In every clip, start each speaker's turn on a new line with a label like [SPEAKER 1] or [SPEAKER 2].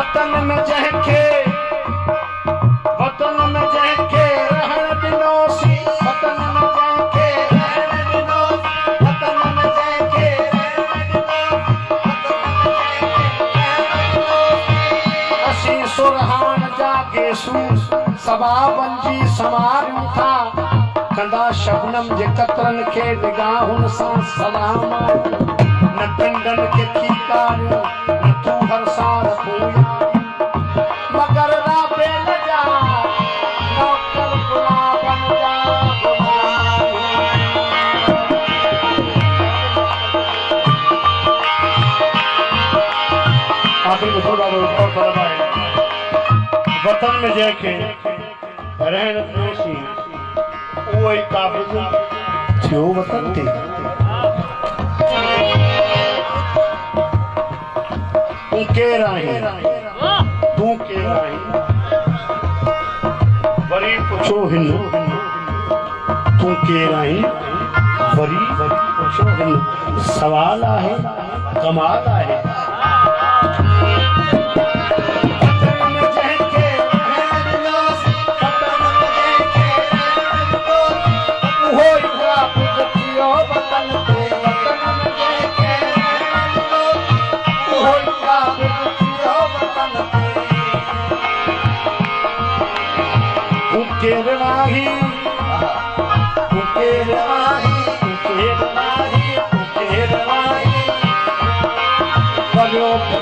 [SPEAKER 1] वतन में जंहिंखे वतन में जंहिंखे रहण ॾिनोसीं वतन में जंहिंखे रहण ॾिनोसीं वतन में जंहिंखे असीं सुरहान जा गेसूं सबाबनि जी समारियूं था कंदा शबनम जे कतरनि खे निगाहुनि सां सलाम न पिंडनि खे खीकारियूं न तूं हर साल मगर राबेल जा नौकर गुलाबनि जा आखिर में थोड़ा और फरमाए वतन में जंहिंखे रहण ॾिनोसीं उहो ई काबिज़ थियो वतन ते तूं केरु आहीं तूं केरु आहीं वरी पुछो हिन तूं केरु आहीं वरी पुछो हिन सवाल आहे कमाल आहे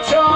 [SPEAKER 1] Show